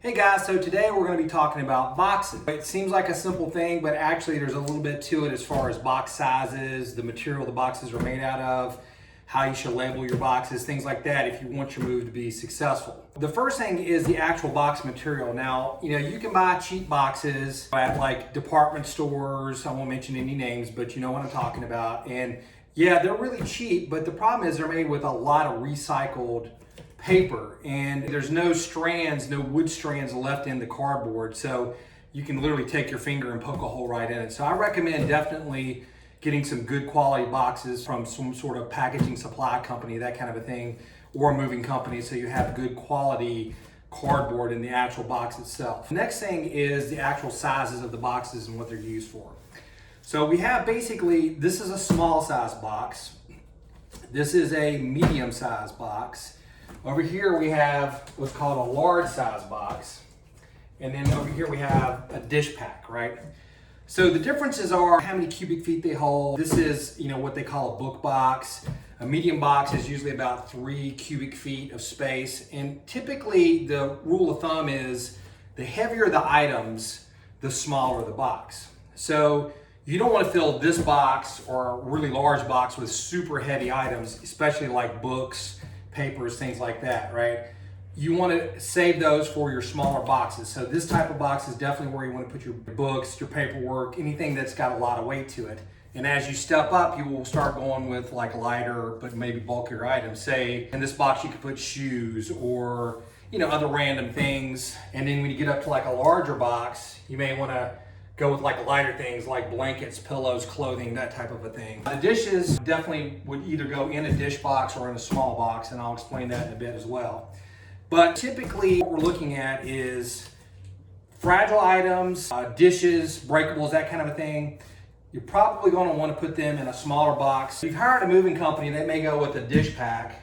Hey guys, so today we're going to be talking about boxes. It seems like a simple thing, but actually there's a little bit to it as far as box sizes, the material the boxes are made out of, how you should label your boxes, things like that if you want your move to be successful. The first thing is the actual box material. Now, you can buy cheap boxes at like department stores. I won't mention any names, but you know what I'm talking about. And yeah, they're really cheap, but the problem is they're made with a lot of recycled paper, and there's no strands, no wood strands left in the cardboard, so you can literally take your finger and poke a hole right in it. So I recommend definitely getting some good quality boxes from some sort of packaging supply company, that kind of a thing, or a moving company, so you have good quality cardboard in the actual box itself. Next thing is the actual sizes of the boxes and what they're used for. So we have basically, this is a small size box, this is a medium size box. Over here we have what's called a large size box. And then over here we have a dish pack, right? So the differences are how many cubic feet they hold. This is, what they call a book box. A medium box is usually about 3 cubic feet of space. And typically the rule of thumb is the heavier the items, the smaller the box. So you don't want to fill this box or a really large box with super heavy items, especially like books, papers, things like that, right? You want to save those for your smaller boxes. So this type of box is definitely where you want to put your books, your paperwork, anything that's got a lot of weight to it. And as you step up, you will start going with like lighter, but maybe bulkier items. Say in this box, you could put shoes or, other random things. And then when you get up to like a larger box, you may want to go with like lighter things like blankets, pillows, clothing, that type of a thing. The dishes definitely would either go in a dish box or in a small box, and I'll explain that in a bit as well. But typically what we're looking at is fragile items, dishes, breakables, that kind of a thing. You're probably going to want to put them in a smaller box. If you've hired a moving company, they may go with a dish pack,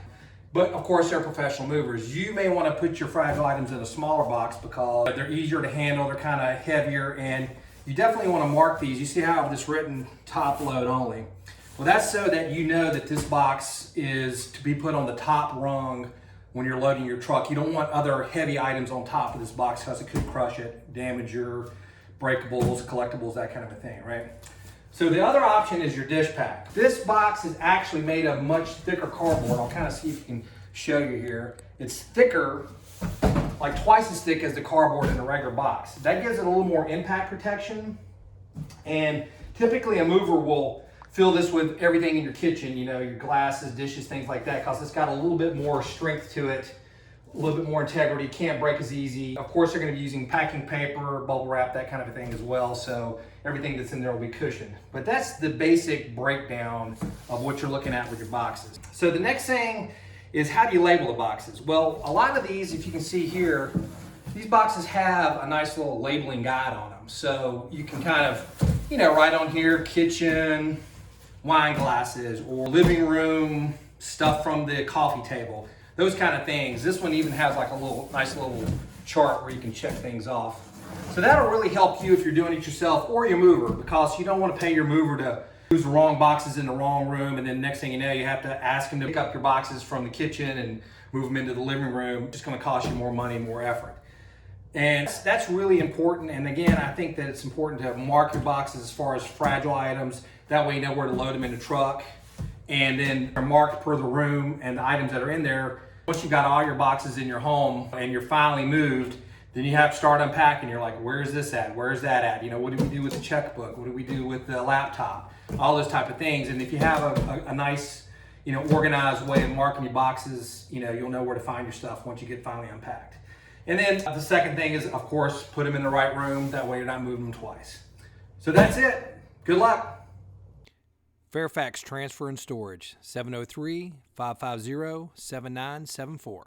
but of course they're professional movers. You may want to put your fragile items in a smaller box because they're easier to handle, they're kind of heavier, and you definitely want to mark these. You see how I have this written top load only. Well, that's so that you know that this box is to be put on the top rung when you're loading your truck. You don't want other heavy items on top of this box because it could crush it, damage your breakables, collectibles, that kind of a thing, right? So the other option is your dish pack. This box is actually made of much thicker cardboard. I'll kind of see if I can show you here. It's thicker, like twice as thick as the cardboard in a regular box. That gives it a little more impact protection. And typically a mover will fill this with everything in your kitchen, your glasses, dishes, things like that, because it's got a little bit more strength to it, a little bit more integrity, can't break as easy. Of course, they're going to be using packing paper, bubble wrap, that kind of a thing as well, so everything that's in there will be cushioned. But that's the basic breakdown of what you're looking at with your boxes. So the next thing is, how do you label the boxes? Well, a lot of these, if you can see here, these boxes have a nice little labeling guide on them. So you can kind of, write on here, kitchen, wine glasses, or living room, stuff from the coffee table, those kind of things. This one even has like a nice little chart where you can check things off. So that'll really help you if you're doing it yourself or your mover, because you don't want to pay your mover to use the wrong boxes in the wrong room, and then next thing you know, you have to ask him to pick up your boxes from the kitchen and move them into the living room. It's just going to cost you more money, more effort. And that's really important. And again, I think that it's important to mark your boxes as far as fragile items. That way you know where to load them in the truck. And then they're marked per the room and the items that are in there. Once you've got all your boxes in your home and you're finally moved, then you have to start unpacking. You're like, where's this at? Where's that at? What do we do with the checkbook? What do we do with the laptop? All those type of things. And if you have a nice, organized way of marking your boxes, you'll know where to find your stuff once you get finally unpacked. And then the second thing is, of course, put them in the right room. That way you're not moving them twice. So that's it. Good luck. Fairfax Transfer and Storage, 703-550-7974.